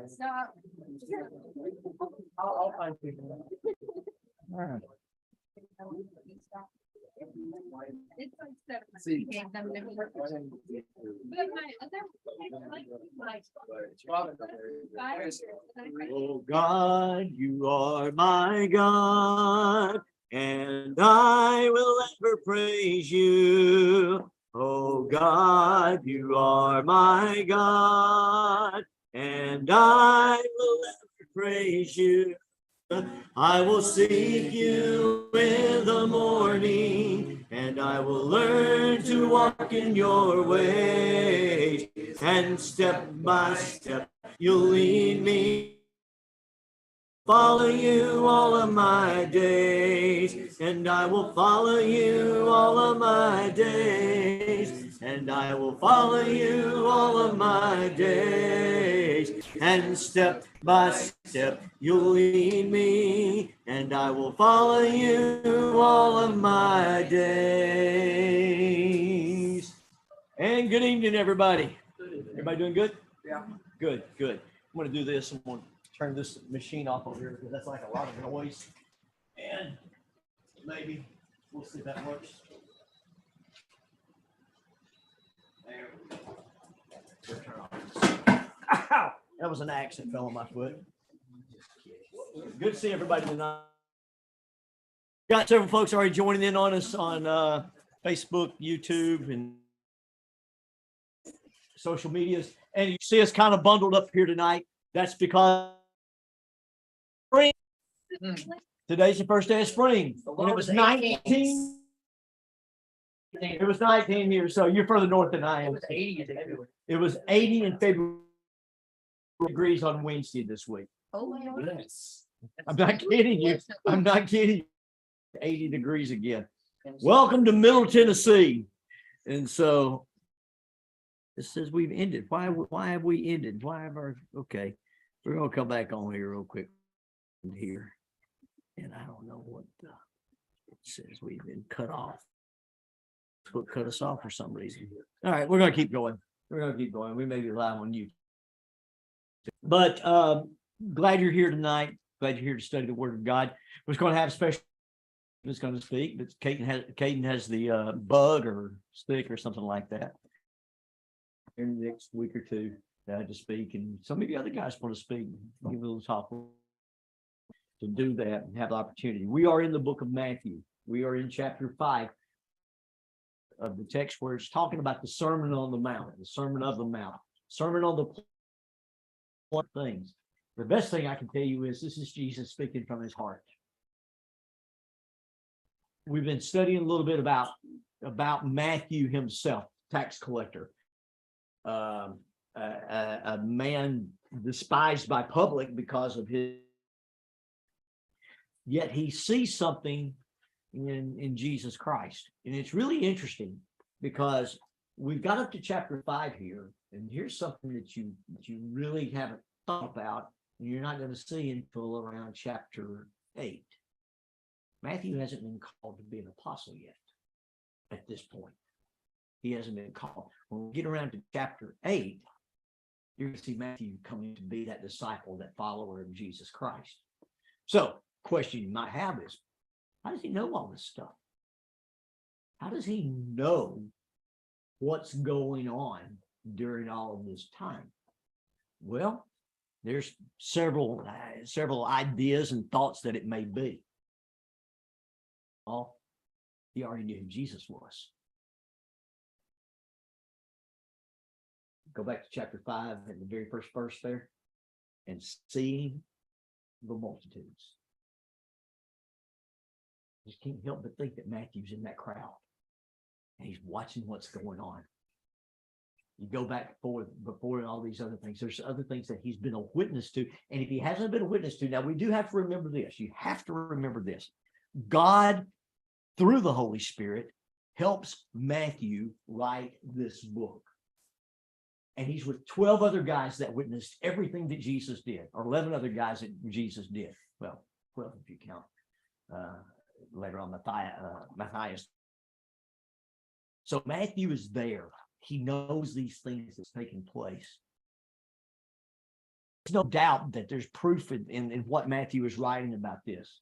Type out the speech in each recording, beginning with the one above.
Stop. I'll find people. All right. It's like seven. See. Gave them the- But my other. Oh God, you are my God, and I will ever praise you. Oh God, you are my God, and I will ever praise you. I will seek you in the morning, and I will learn to walk in your ways, and step by step you'll lead me. Follow you all of my days, and I will follow you all of my days, and I will follow you all of my days, and step by step you'll lead me, and I will follow you all of my days. And good evening, everybody. Everybody doing good? Yeah. Good, good. I'm going to do this. I'm going to turn this machine off over here because that's like a lot of noise. And maybe we'll see if that works. There we go. We'll turn off. Ow! That was an axe that fell on my foot. Good to see everybody tonight. Got several folks already joining in on us on Facebook, YouTube, and social medias. And you see us kind of bundled up here tonight. That's because spring. Today's the first day of spring. When it was 19. It was 19 years. So you're further north than I am. It was 80 in February. It was 80 in February degrees on Wednesday this week. Oh, Yes. I'm not kidding you. I'm not kidding you. 80 degrees again. Welcome to Middle Tennessee. And so it says we've ended. Why have we ended? Why have our, okay. We're going to come back on here real quick here. And I don't know what it says. We've been cut off. What cut us off for some reason. All right, we're going to keep going. We're going to keep going. We may be live on YouTube. But glad you're here tonight. Glad you're here to study the Word of God. We're going to have a special that's going to speak, but Caden has the bug or stick or something like that in the next week or two to speak, and some of you other guys want to speak. Give a little talk to do that and have the opportunity. We are in the book of Matthew. We are in chapter 5 of the text where it's talking about the Sermon on the Mount, the Sermon of the Mount, Sermon on the things. The best thing I can tell you is this is Jesus speaking from his heart. We've been studying a little bit about Matthew himself, tax collector, a man despised by public because of his. Yet he sees something in Jesus Christ, and it's really interesting because we've got up to chapter 5 here, and here's something that you really haven't thought about, and you're not going to see until around chapter 8. Matthew hasn't been called to be an apostle yet at this point. He hasn't been called. When we get around to chapter 8, you're going to see Matthew coming to be that disciple, that follower of Jesus Christ. So, question you might have is, how does he know all this stuff? How does he know what's going on during all of this time? Well, there's several ideas and thoughts that it may be. Well, he already knew who Jesus was. Go back to chapter 5 and the very first verse there, and seeing the multitudes. Just can't help but think that Matthew's in that crowd and he's watching what's going on. You go back before all these other things. There's other things that he's been a witness to. And if he hasn't been a witness to, now we do have to remember this. You have to remember this. God, through the Holy Spirit, helps Matthew write this book. And he's with 12 other guys that witnessed everything that Jesus did, or 11 other guys that Jesus did. Well, 12 if you count later on Matthias. So Matthew is there. He knows these things that's taking place. no doubt that there's proof in what Matthew is writing about this.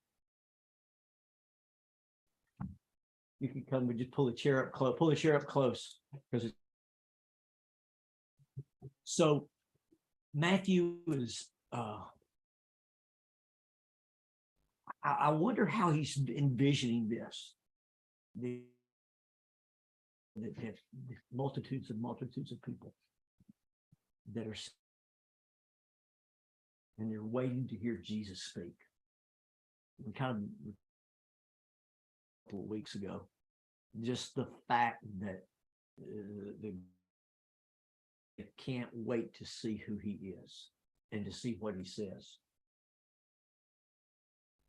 You can come and just pull a chair up close, because it's so Matthew is I wonder how he's envisioning this. The multitudes and multitudes of people that are, and they're waiting to hear Jesus speak. And kind of a couple of weeks ago, just the fact that they can't wait to see who he is and to see what he says.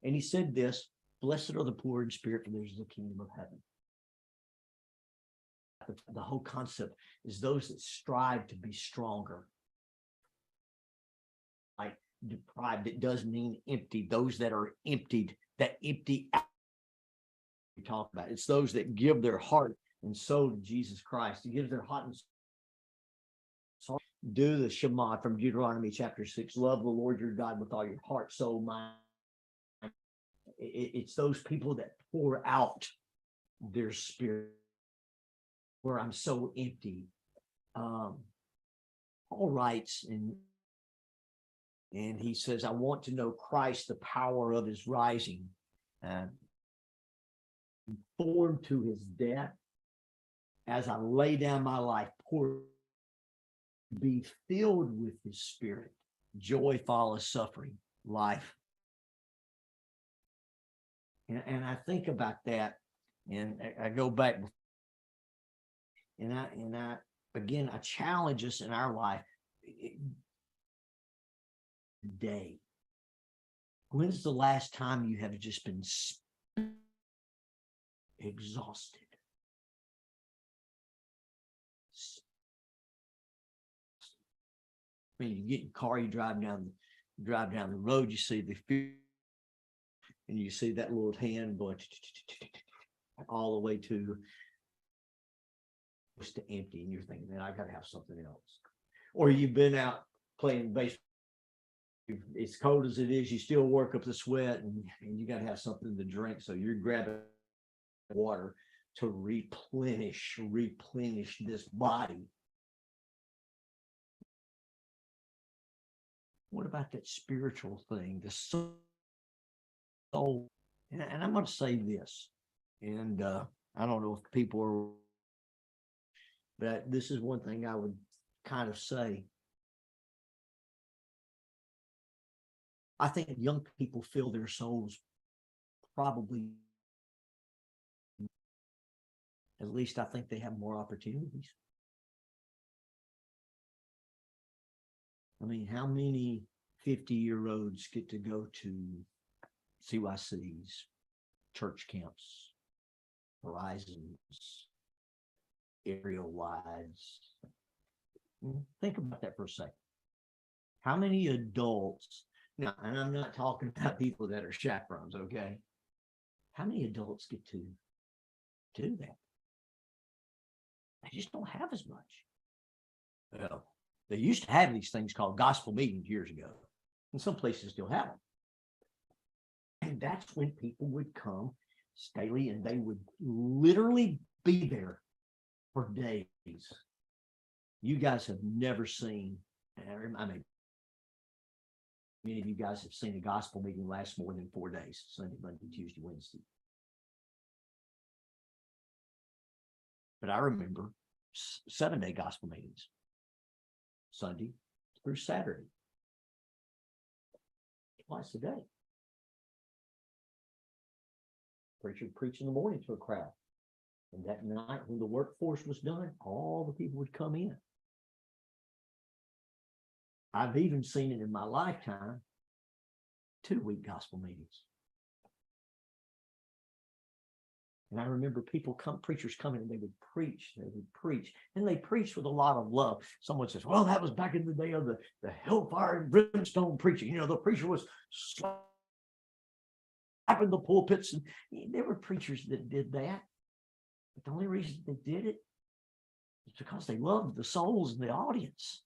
And he said this, blessed are the poor in spirit, for theirs is the kingdom of heaven. The whole concept is those that strive to be stronger. Like deprived, it does mean empty. Those that are emptied, that empty out we talk about. It's those that give their heart and soul to Jesus Christ. He gives their heart and soul. Do the Shema from Deuteronomy chapter 6. Love the Lord your God with all your heart, soul, mind. It's those people that pour out their spirit where I'm so empty. Paul writes and he says, I want to know Christ, the power of his rising, conformed to his death, as I lay down my life, be filled with his spirit. Joy follows suffering, life. And I think about that, and I go back, and I again, I challenge us in our life today. When's the last time you have just been exhausted? I mean, you get in your car, you drive down the road, you see the fear, and you see that little hand going all the way to empty, and you're thinking, man, I gotta have something else. Or you've been out playing baseball, it's cold as it is, you still work up the sweat, and you gotta have something to drink, so you're grabbing water to replenish this body. What about that spiritual thing, the soul? And I'm going to say this, and I don't know if people are, but this is one thing I would kind of say. I think young people feel their souls probably, at least I think they have more opportunities. I mean, how many 50-year-olds get to go to CYCs, church camps, Horizons, aerial wides? Think about that for a second. How many adults, now, and I'm not talking about people that are chaperones, okay? How many adults get to do that? They just don't have as much. Well, they used to have these things called gospel meetings years ago, and some places still have them. And that's when people would come daily, and they would literally be there for days. You guys have never seen, I mean, many of you guys have seen a gospel meeting last more than 4 days, Sunday, Monday, Tuesday, Wednesday. But I remember 7-day gospel meetings, Sunday through Saturday, twice a day. Preacher preach in the morning to a crowd. And that night when the workforce was done, all the people would come in. I've even seen it in my lifetime, 2-week gospel meetings. And I remember preachers coming, and they would preach, and they preached with a lot of love. Someone says, well, that was back in the day of the hellfire and brimstone preaching. You know, the preacher was slapping the pulpits, and there were preachers that did that. But the only reason they did it is because they loved the souls in the audience.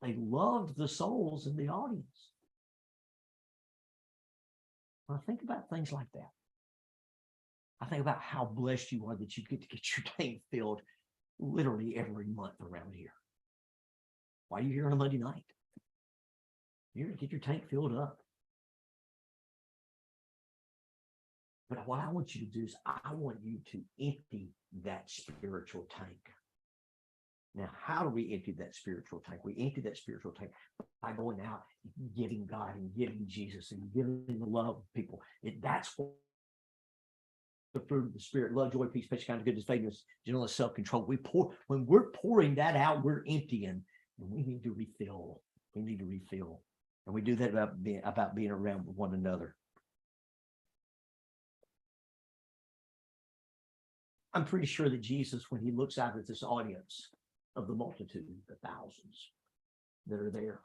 They loved the souls in the audience. When I think about things like that, I think about how blessed you are that you get to get your tank filled literally every month around here. Why are you here on a Monday night? You're going to get your tank filled up. But what I want you to do is I want you to empty that spiritual tank. Now, how do we empty that spiritual tank? We empty that spiritual tank by going out, giving God and giving Jesus and giving the love of people. That's what the fruit of the Spirit: love, joy, peace, patience, kindness, goodness, faithfulness, gentleness, self-control. When we're pouring that out, we're emptying, and we need to refill. We need to refill, and we do that about being around one another. I'm pretty sure that Jesus, when he looks out at this audience of the multitude, the thousands that are there,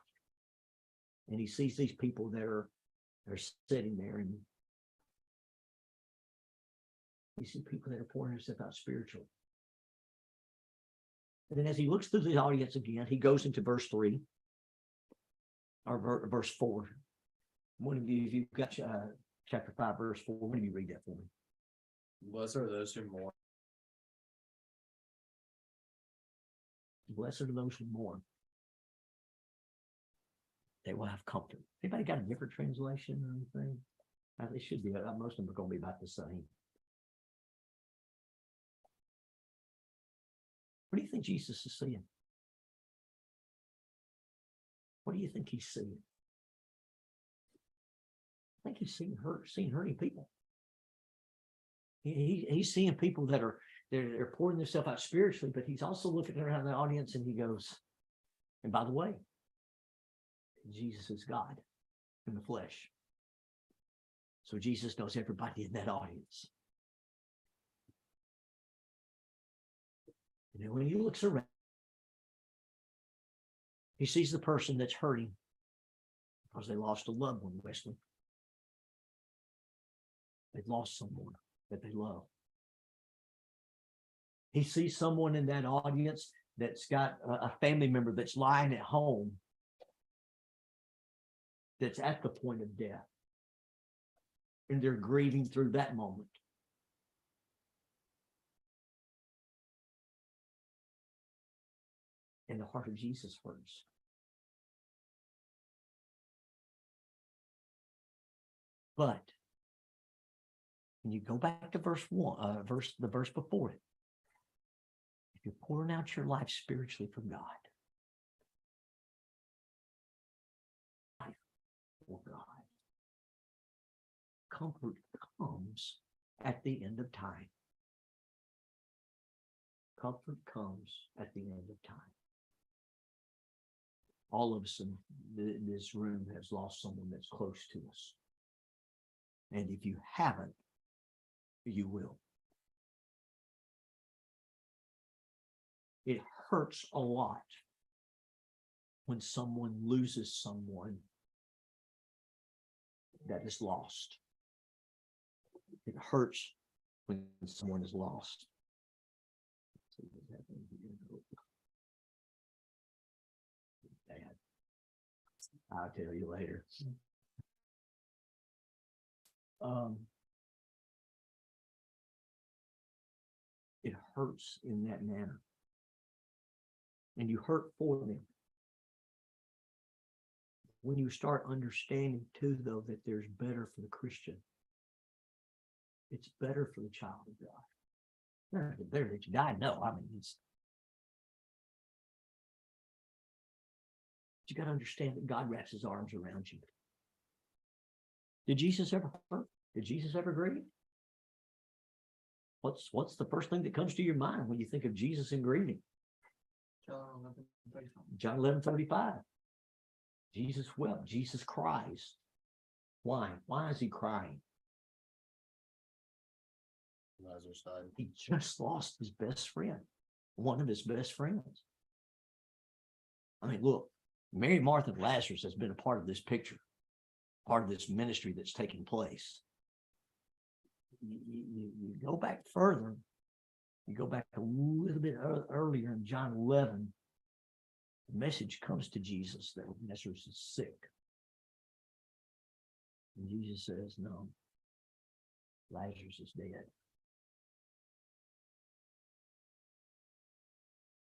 and he sees these people they're sitting there, and you see people that are pouring themselves out spiritually. And then as he looks through the audience again, he goes into verse 3 or verse 4. One of you, if you've got chapter 5, verse 4, one of you read that for me. Blessed are those who mourn. Blessed are those who mourn. They will have comfort. Anybody got a different translation or anything? It should be. Most of them are going to be about the same. What do you think Jesus is seeing? What do you think he's seeing? I think he's seeing hurting people. He's seeing people that are they're pouring themselves out spiritually, but he's also looking around the audience and he goes, and by the way, Jesus is God in the flesh. So Jesus knows everybody in that audience. And then when he looks around, he sees the person that's hurting because they lost a loved one, Wesley. They've lost someone that they love. He sees someone in that audience that's got a family member that's lying at home, that's at the point of death, and they're grieving through that moment. And the heart of Jesus hurts. But when you go back to verse 1, the verse before it, if you're pouring out your life spiritually from God, for God, comfort comes at the end of time. Comfort comes at the end of time. All of us in this room has lost someone that's close to us. And if you haven't, you will. It hurts a lot when someone loses someone that is lost. It hurts when someone is lost. Dad, I'll tell you later. It hurts in that manner. And you hurt for them. When you start understanding too, though, that there's better for the Christian. It's better for the child of God. Better that you died. No, I mean, you got to understand that God wraps his arms around you. Did Jesus ever hurt? Did Jesus ever grieve? What's the first thing that comes to your mind when you think of Jesus and grieving? John 11:35. Jesus wept. Jesus cries. Why? Why is he crying? Lazarus died. He just lost his best friend, one of his best friends. I mean, look, Mary, Martha, and Lazarus has been a part of this picture, part of this ministry that's taking place. You go back further. You go back a little bit earlier in John 11. The message comes to Jesus that Lazarus is sick. And Jesus says, no, Lazarus is dead.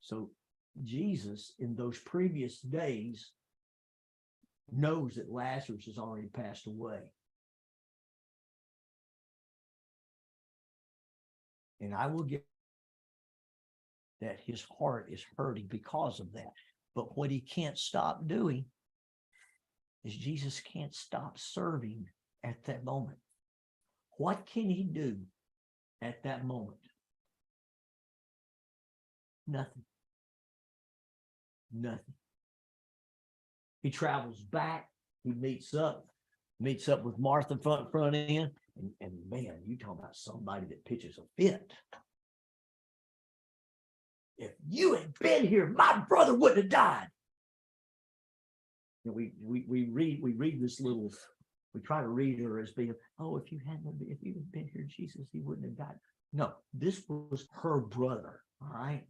So Jesus, in those previous days, knows that Lazarus has already passed away. And I will get that his heart is hurting because of that. But what he can't stop doing is Jesus can't stop serving at that moment. What can he do at that moment? Nothing. Nothing. He travels back. He meets up with Martha front end. And man, you talking about somebody that pitches a fit. If you had been here, my brother wouldn't have died. You know, we read this little, we try to read her as being, oh, if you had been here, Jesus, he wouldn't have died. No, this was her brother, all right?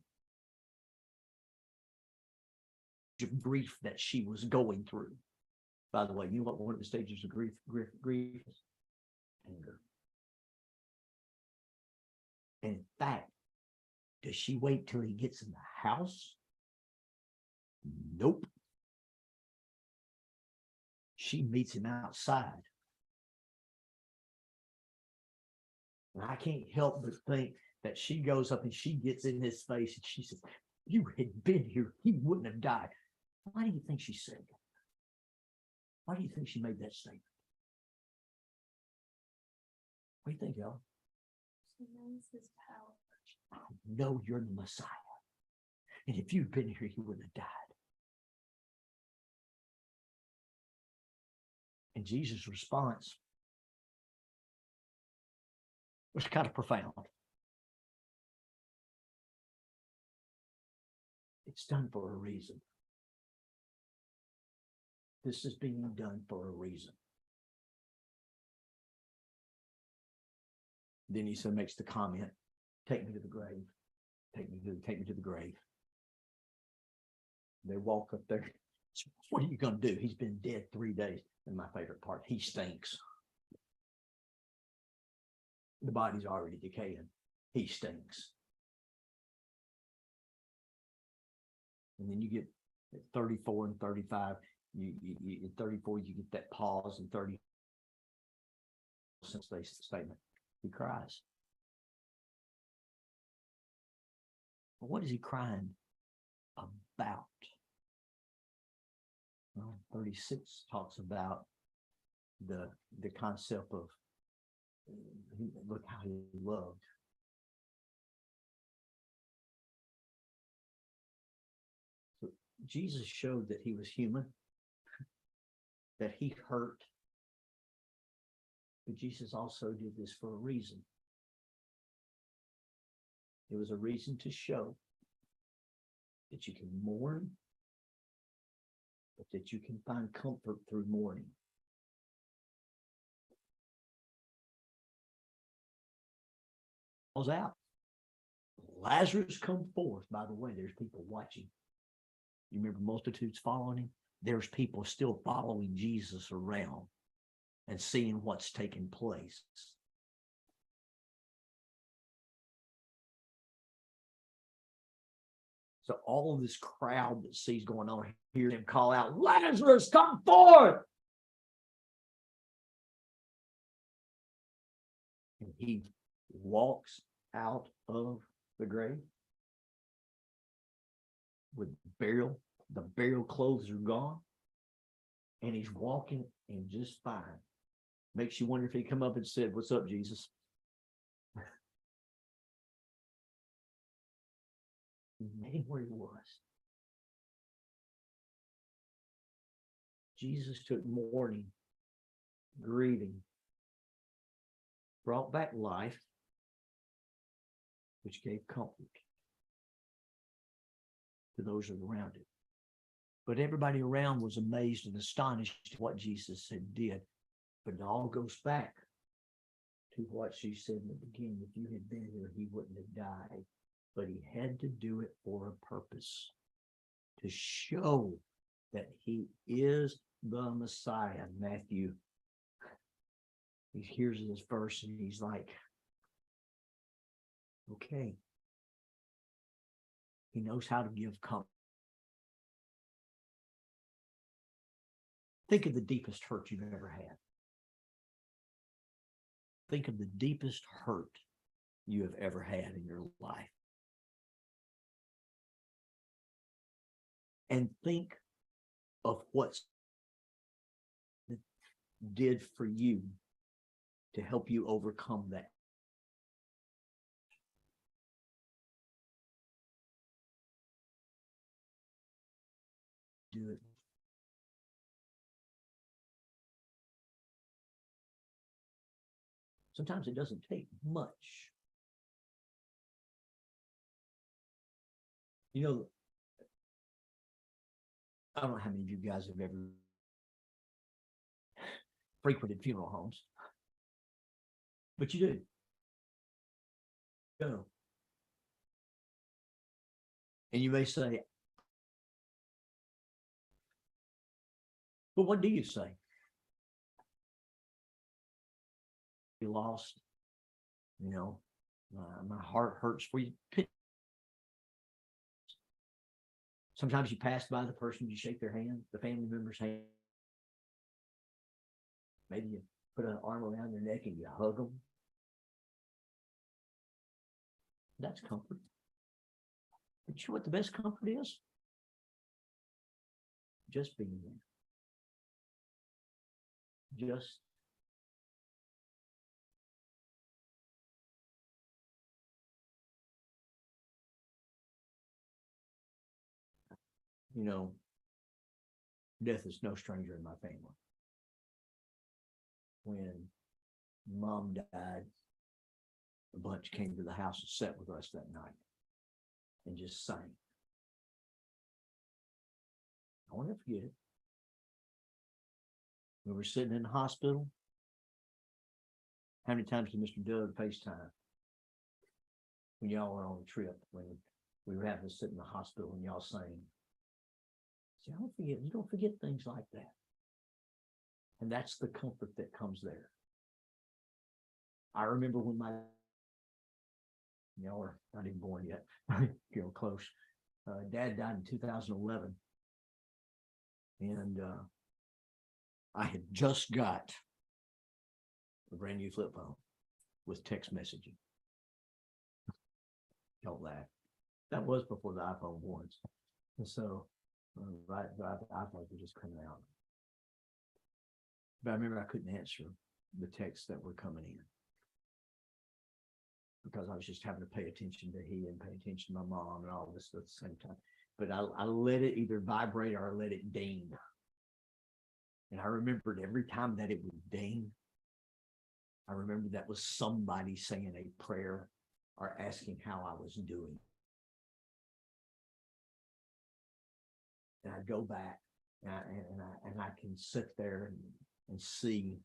Grief that she was going through. By the way, you know what one of the stages of grief is? Anger. And in fact, does she wait till he gets in the house? Nope. She meets him outside. And I can't help but think that she goes up and she gets in his face and she says, if you had been here, he wouldn't have died. Why do you think she said that? Why do you think she made that statement? What do you think, y'all? She knows his power. I know you're the Messiah. And if you'd been here, he wouldn't have died. And Jesus' response was kind of profound. It's done for a reason. This is being done for a reason. Then he makes the comment, take me to the grave. Take me to the grave. They walk up there. So what are you going to do? He's been dead 3 days. And my favorite part, he stinks. The body's already decaying. He stinks. And then you get at 34 and 35, you at 34, you get that pause, and 30 since they statement. He cries. Well, what is he crying about? Well, 36 talks about the concept of look how he loved. So Jesus showed that he was human, that he hurt. But Jesus also did this for a reason. It was a reason to show that you can mourn, but that you can find comfort through mourning. Calls out. Lazarus, come forth. By the way, there's people watching. You remember multitudes following him? There's people still following Jesus around and seeing what's taking place. So all of this crowd that sees going on, hear him call out, Lazarus, come forth. And he walks out of the grave with the burial clothes are gone, and he's walking in just fine. Makes you wonder if he'd come up and said, what's up, Jesus? He met him where he was. Jesus took mourning, grieving, brought back life, which gave comfort to those around it. But everybody around was amazed and astonished at what Jesus had did. But it all goes back to what she said in the beginning. If you had been here, he wouldn't have died. But he had to do it for a purpose, to show that he is the Messiah. Matthew, he hears this verse and he's like, okay. He knows how to give comfort. Think of the deepest hurt you've ever had. Think of the deepest hurt you have ever had in your life. And think of what it did for you to help you overcome that. Do it. Sometimes it doesn't take much. You know, I don't know how many of you guys have ever frequented funeral homes, but you do. Go. And you may say, but what do you say? You lost, you know, my heart hurts for you. Sometimes you pass by the person, you shake their hand, the family member's hand. Maybe you put an arm around their neck and you hug them. That's comfort. But you know what the best comfort is? Just being there. Just you know, death is no stranger in my family. When mom died, a bunch came to the house and sat with us that night and just sang. I won't never forget it. We were sitting in the hospital. How many times did Mr. Doug FaceTime when y'all were on the trip, when we were having to sit in the hospital and y'all sang? See, I don't forget, you don't forget things like that. And that's the comfort that comes there. I remember when y'all were not even born yet, close. Dad died in 2011. And I had just got a brand new flip phone with text messaging. Don't laugh. That was before the iPhone ones. And so, the iPhones were just coming out. But I remember I couldn't answer the texts that were coming in because I was just having to pay attention to he and pay attention to my mom and all this at the same time. But I let it either vibrate or I let it ding. And I remembered every time that it would ding, I remember that was somebody saying a prayer or asking how I was doing. And I go back and I can sit there and see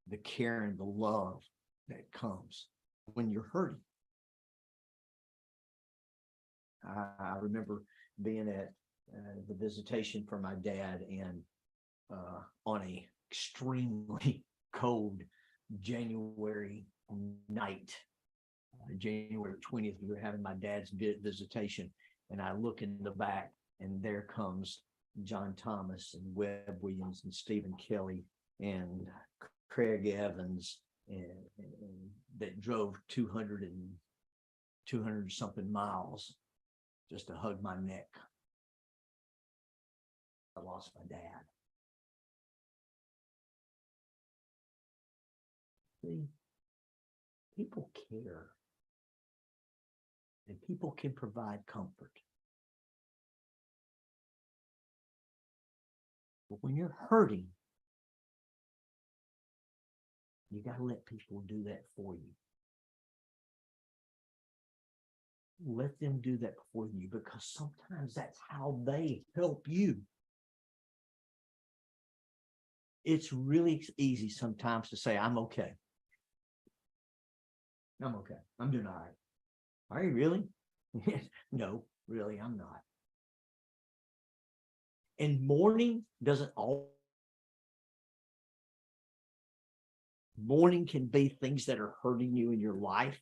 the care and the love that comes when you're hurting. I remember being at the visitation for my dad and on a extremely cold January night, January 20th, we were having my dad's visitation, and I look in the back and there comes John Thomas and Webb Williams and Stephen Kelly and Craig Evans and that drove 200 something miles just to hug my neck. I lost my dad. See, people care and people can provide comfort. But when you're hurting, you got to let people do that for you. Let them do that for you because sometimes that's how they help you. It's really easy sometimes to say, I'm okay. I'm okay. I'm doing all right. Are you really? No, really, I'm not. And mourning doesn't all. Mourning can be things that are hurting you in your life.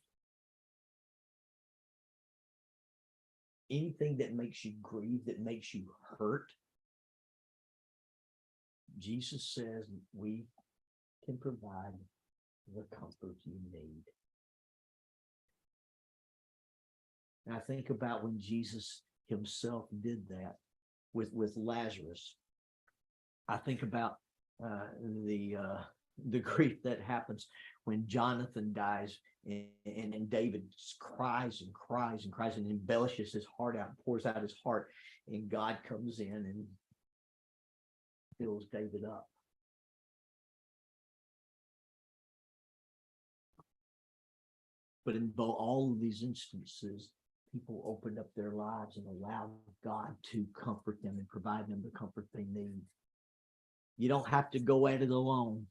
Anything that makes you grieve, that makes you hurt. Jesus says we can provide the comfort you need. And I think about when Jesus himself did that with Lazarus. I think about the grief that happens when Jonathan dies, and David cries and cries and cries and embellishes his heart out, pours out his heart, and God comes in and fills David up. But in all of these instances, people opened up their lives and allowed God to comfort them and provide them the comfort they need. You don't have to go at it alone.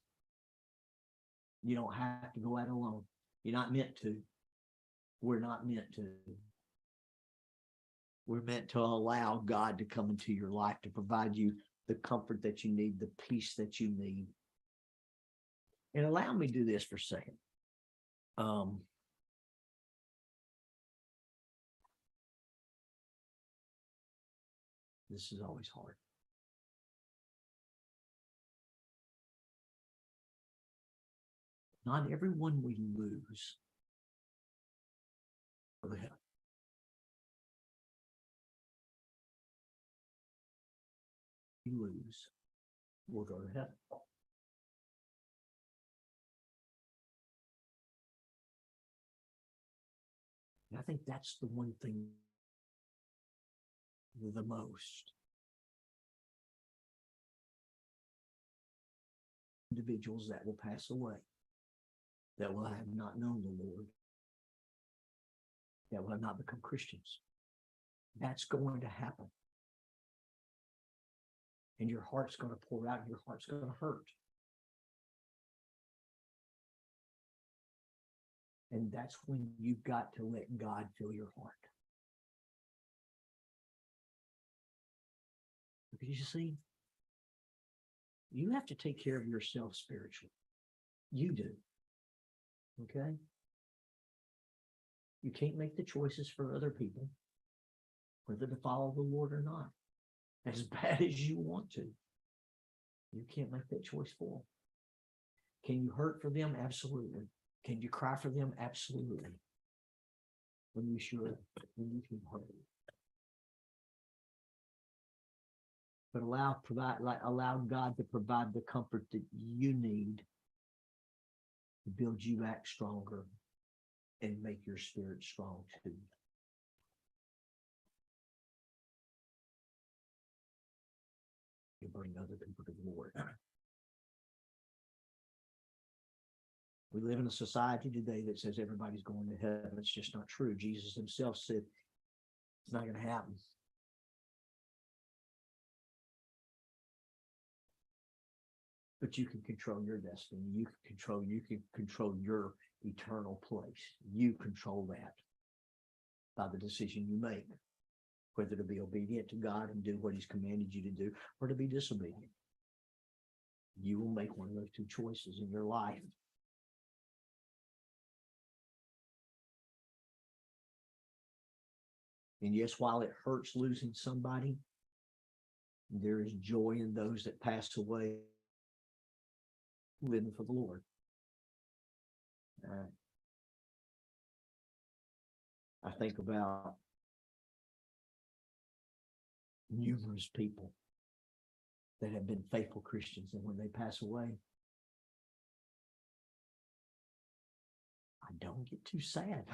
You don't have to go at it alone. You're not meant to. We're not meant to. We're meant to allow God to come into your life to provide you the comfort that you need, the peace that you need. And allow me to do this for a second. This is always hard. Not everyone we lose will go to heaven. We lose, we'll go to heaven. And I think that's the one thing the most. Individuals that will pass away, that will have not known the Lord, that will have not become Christians. That's going to happen. And your heart's going to pour out, and your heart's going to hurt. And that's when you've got to let God fill your heart. Because you see, you have to take care of yourself spiritually. You do. Okay? You can't make the choices for other people, whether to follow the Lord or not. As bad as you want to. You can't make that choice for them. Can you hurt for them? Absolutely. Can you cry for them? Absolutely. When you should, when you can hurt. But allow God to provide the comfort that you need to build you back stronger and make your spirit strong too. You bring other people to the Lord. We live in a society today that says everybody's going to heaven. It's just not true. Jesus himself said it's not going to happen. But you can control your destiny. You can control your eternal place. You control that by the decision you make, whether to be obedient to God and do what he's commanded you to do, or to be disobedient. You will make one of those two choices in your life. And yes, while it hurts losing somebody, there is joy in those that passed away living for the Lord. I think about numerous people that have been faithful Christians, and when they pass away, I don't get too sad.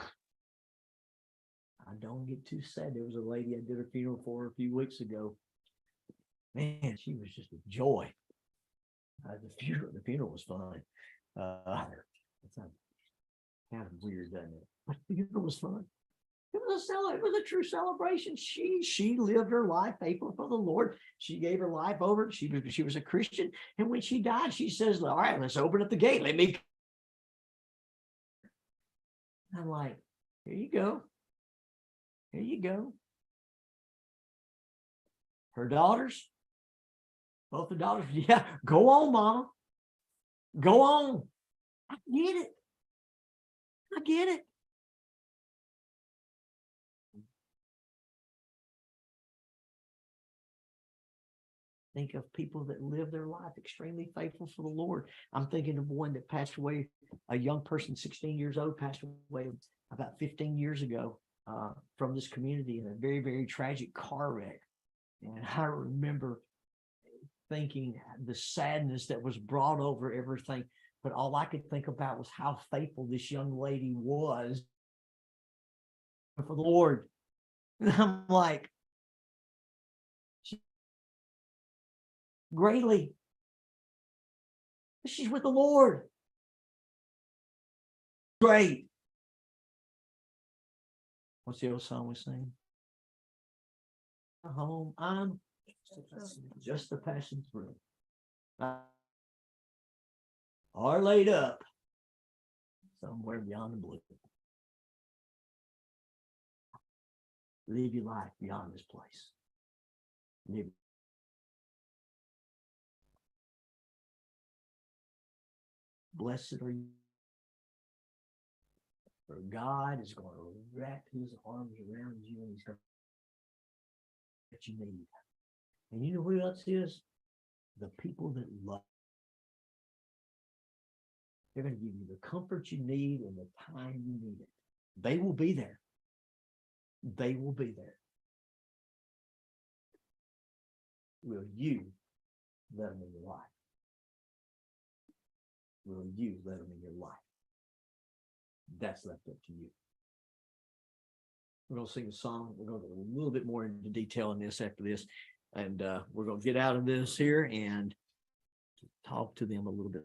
I don't get too sad. There was a lady I did a funeral for a few weeks ago. Man, she was just a joy. The funeral was fun. It's kind of weird, doesn't it? But the funeral was fun. It was a true celebration. She lived her life faithful for the Lord. She gave her life over. She was a Christian, and when she died, she says, "All right, let's open up the gate. Let me." I'm like, "Here you go. Here you go." Her daughters, Both the daughters, yeah, go on, mama. Go on. I get it. I get it. Think of people that live their life extremely faithful for the Lord. I'm thinking of one that passed away, a young person, 16 years old, passed away about 15 years ago from this community in a very, very tragic car wreck. And I remember thinking the sadness that was brought over everything. But all I could think about was how faithful this young lady was for the Lord. And I'm like, greatly, she's with the Lord. Great. What's the old song we sing? Home, I'm just a passing through. Are laid up somewhere beyond the blue. Live your life beyond this place. Live. Blessed are you, for God is going to wrap his arms around you and he's going to that you need. And you know who else is? The people that love. They're going to give you the comfort you need and the time you need it. They will be there. They will be there. Will you let them in your life? Will you let them in your life? That's left up to you. We're going to sing a song. We're going to go a little bit more into detail on this after this. And we're going to get out of this here and talk to them a little bit.